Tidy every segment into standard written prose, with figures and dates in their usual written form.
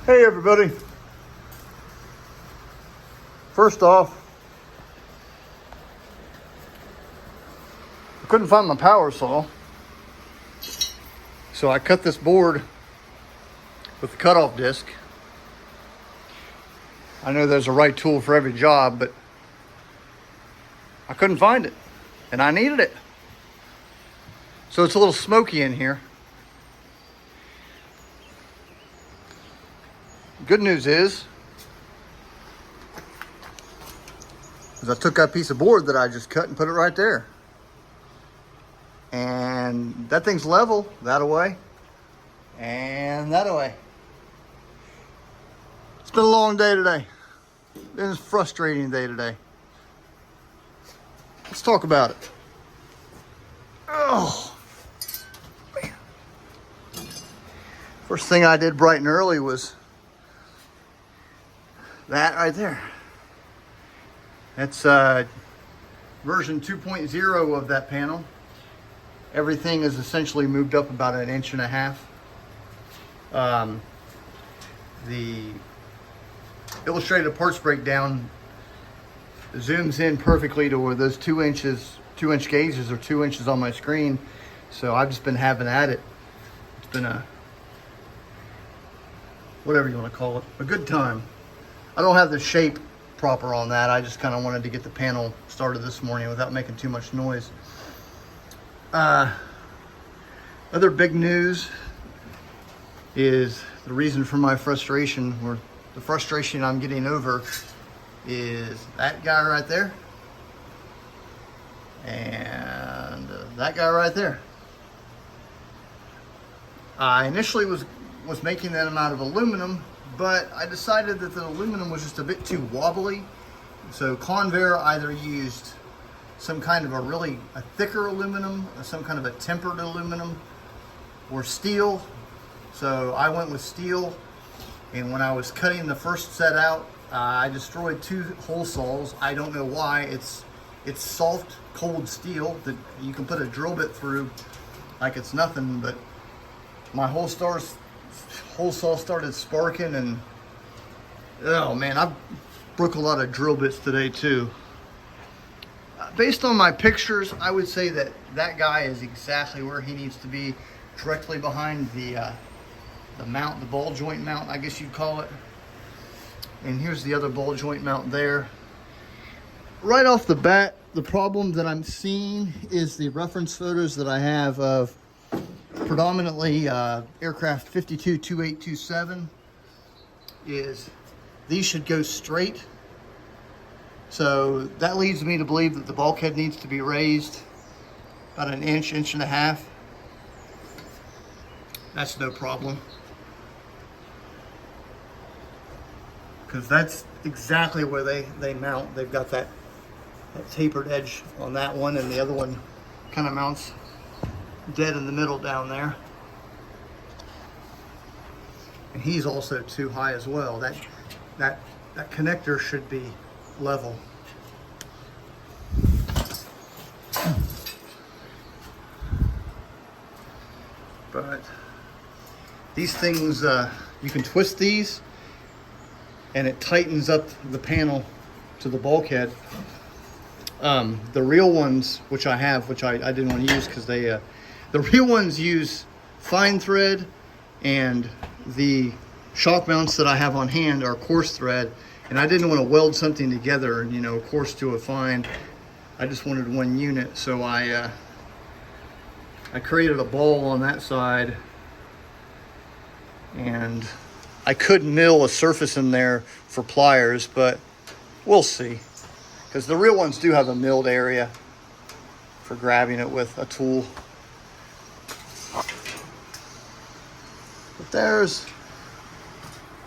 Hey everybody. First off, I couldn't find my power saw, so I cut this board with the cutoff disc. I know there's a right tool for every job, but I couldn't find it, and I needed it. So it's a little smoky in here. Good news is I took that piece of board that I just cut and put it right there. And that thing's level, that away, and that away. It's been a long day today. It's been a frustrating day today. Let's talk about it. Oh, man. First thing I did bright and early was that right there. That's version 2.0 of that panel. Everything is essentially moved up about 1.5 inches. The illustrated parts breakdown zooms in perfectly to where those 2-inch gauges are 2 inches on my screen. So I've just been having at it. It's been a, whatever you want to call it, a good time. I don't have the shape proper on that. I just kind of wanted to get the panel started this morning without making too much noise. Other big news is the reason for my frustration, or the frustration I'm getting over, is that guy right there and that guy right there. I initially was making them out of aluminum, but I decided that the aluminum was just a bit too wobbly. So Convair either used some kind of a thicker aluminum, or some kind of a tempered aluminum, or steel. So I went with steel, and when I was cutting the first set out, I destroyed 2 hole saws. I don't know why. It's soft, cold steel that you can put a drill bit through like it's nothing, but my hole saw started sparking, and oh man, I broke a lot of drill bits today too. Based on my pictures, I would say that that guy is exactly where he needs to be, directly behind the mount, the ball joint mount, I guess you'd call it. And here's the other ball joint mount there. Right off the bat, the problem that I'm seeing is the reference photos that I have of predominantly aircraft 52-2827 is these should go straight. So that leads me to believe that the bulkhead needs to be raised about 1 inch, 1.5 inches. That's no problem, because that's exactly where they mount. They've got that tapered edge on that one, and the other one kind of mounts dead in the middle down there. And he's also too high as well. That connector should be level. But these things, you can twist these and it tightens up the panel to the bulkhead. The real ones, which I have, which I didn't want to use because the real ones use fine thread, and the shock mounts that I have on hand are coarse thread, and I didn't want to weld something together, coarse to a fine. I just wanted one unit, so I created a ball on that side, and I could mill a surface in there for pliers, but we'll see, because the real ones do have a milled area for grabbing it with a tool. But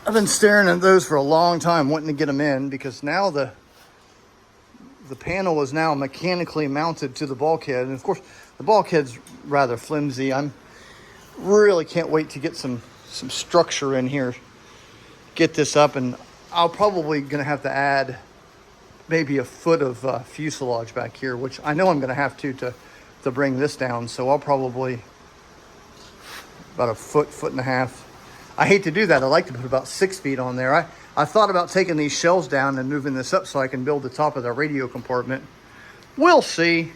I've been staring at those for a long time, wanting to get them in, because now the panel is now mechanically mounted to the bulkhead, and of course the bulkhead's rather flimsy. I'm really can't wait to get some structure in here, get this up, and I'll probably gonna have to add maybe a foot of fuselage back here, which I know I'm gonna have to bring this down. So I'll probably about a foot and a half I hate to do that. I like to put about 6 feet on there. I thought about taking these shelves down and moving this up so I can build the top of the radio compartment. We'll see.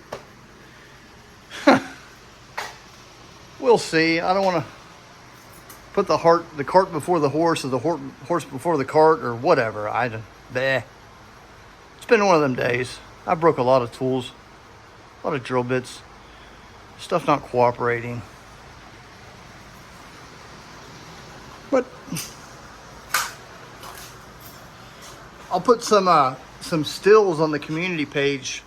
We'll see. I don't want to put the cart before the horse, or the horse before the cart, or whatever. It's been one of them days. I broke a lot of tools, a lot of drill bits, stuff not cooperating. But I'll put some stills on the community page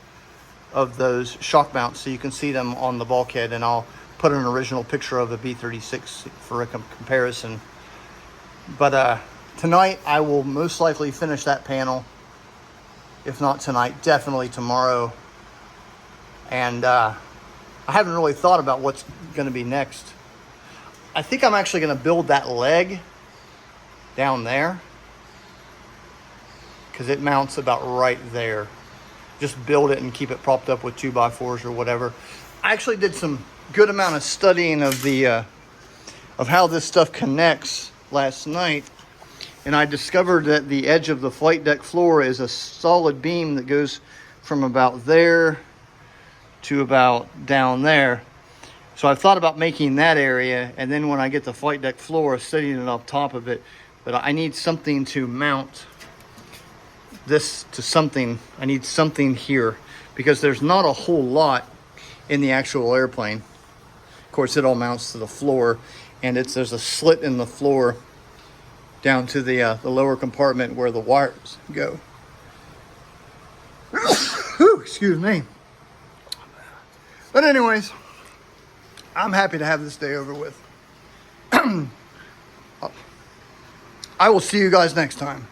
of those shock mounts so you can see them on the bulkhead, and I'll put an original picture of the B-36 for a comparison. But tonight I will most likely finish that panel. If not tonight, definitely tomorrow. And I haven't really thought about what's going to be next. I think I'm actually going to build that leg down there, because it mounts about right there. Just build it and keep it propped up with 2x4s or whatever. I actually did some good amount of studying of the of how this stuff connects last night, and I discovered that the edge of the flight deck floor is a solid beam that goes from about there to about down there. So I've thought about making that area, and then when I get the flight deck floor, setting it up top of it. But I need something to mount this to something. I need something here, because there's not a whole lot in the actual airplane. Of course, it all mounts to the floor, and there's a slit in the floor down to the lower compartment where the wires go. Whew, excuse me. But anyways, I'm happy to have this day over with. I will see you guys next time.